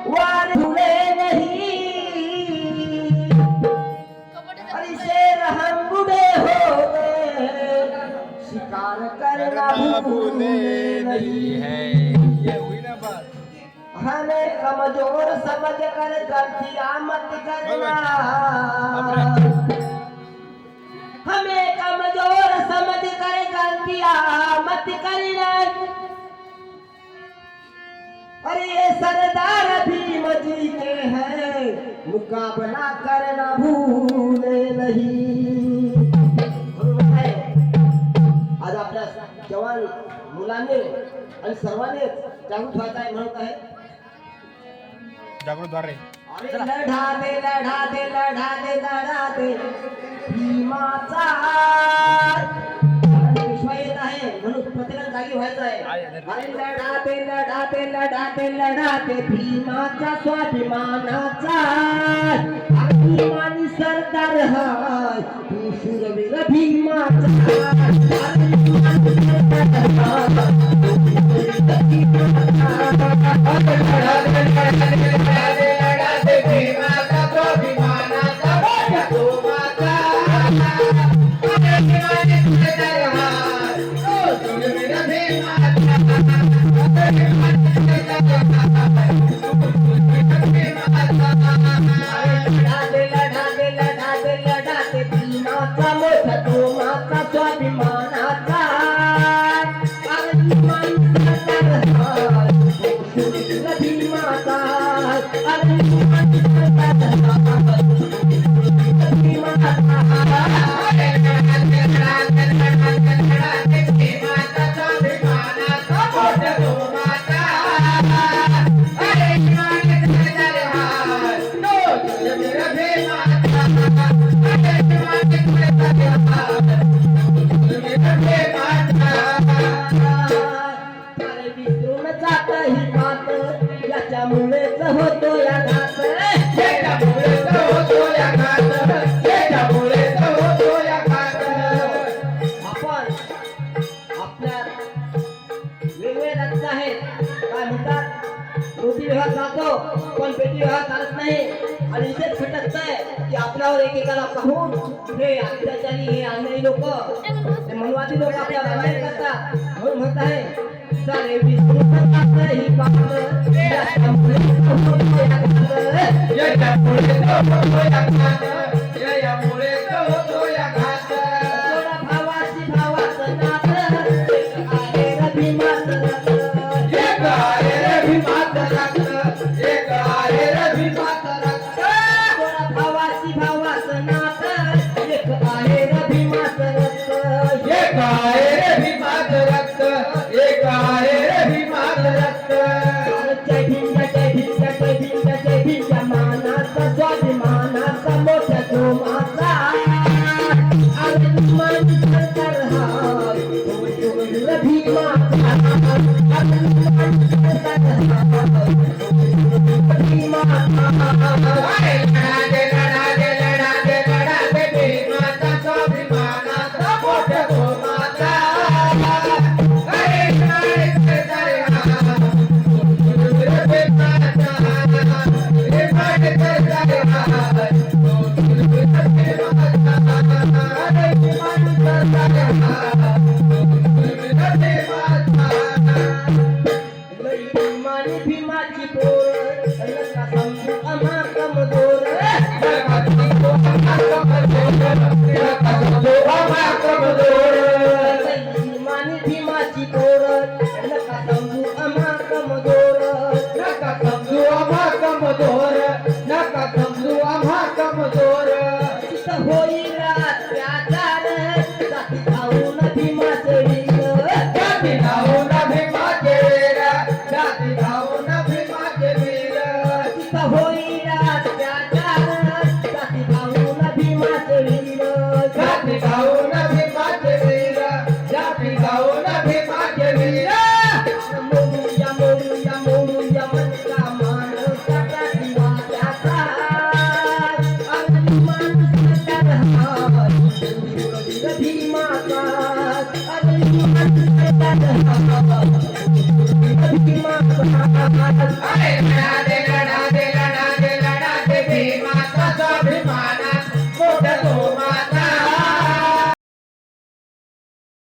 वार हुए नहीं अरे शेर हम बूढ़े हो गए शिकार करना भूले नहीं है ये हुई ना बात। हमें कमजोर समझ कर गलतियां मत करना हमें कमजोर समझ कर गलतियां मत करना अरे ये सरदार भीम जी के हैं मुकाबला करना भूले नहीं। आज आपल्या जवान मुलांनी आणि सर्वांनी जागृत व्हायचं आहे म्हणत आहे जागृत द्वारे अरे लढा दे लढा दे लढा दे लढा दे भीमाचा विश्व येत आहे म्हणून प्रत्येकाला जागी व्हायचं आहे अरे लढा दे लढा दे लढा दे लढा दे भीमाचा स्वाभिमानाचा अभिमानी सरदार हाय तू शूरवीर भीमाचा याच्यामुळेच होतो या घात याच्यामुळेच होतो या घात याच्यामुळेच होतो या घात आपण आपल्या वेगवेगळे रक्त आहेत काय म्हणतात रोटी विभाग जातो पण पेटी विभाग चालत नाही आणि इथेच खटकतंय की आपल्यावर एकेकाला पाहून हे अत्याचारी हे अन्यायी लोक हे मनवादी लोक आपल्याला अन्याय करतात म्हणून म्हणत आहे सारे विष्णू करतात ही बात याच्यामुळे होतो या घात याच्यामुळे होतो या घात याच्यामुळे होतो या घात थोडा भावाची भावाचं नातं एक आहे रे भीमाचं रक्त एक आहे रे भीमाचं रक्त एक आहे रे भीमाचं रक्त थोडा भावाची भावाचं नातं एक आहे रे भीमाचं रक्त एक आहे रे भीमाचं रक्त एक आहे रे भीमाचं रक्त जय भीम जय भीम जय भीम जय भीमच्या मानाचा स्वाभिमानाचा मोठ्या जोमाचा अभिमान सरकार हाय तो भीमाचा अभिमान सरकार हाय भीमाचा लढा दे लढा दे लढा दे लढा दे भीमाचा स्वाभिमानाचा मोठ्या जोमाचा भीमाची पोर समजू आम्हा कमजोर भीमाची पोर समजू आम्हा कमजोर समजू आम्हा कमजोर नका समजू आम्हा कमजोर होईल अत्याचार जाती धावून भीमाचे वीर जाती धावून भीमाचे वीर जाती धावून भीमाचे वीर होईल अत्याचार जाती धावून भीमाचे वीर जाती धावून भीमाचे वीर जाती धावून भीमाचे वीर मोडूया मोडूया मोडूया मनका मानवता वाट्याचा अभिमान सरकार हाय भीमाचा अभिमान सरकार हाय भीमाचा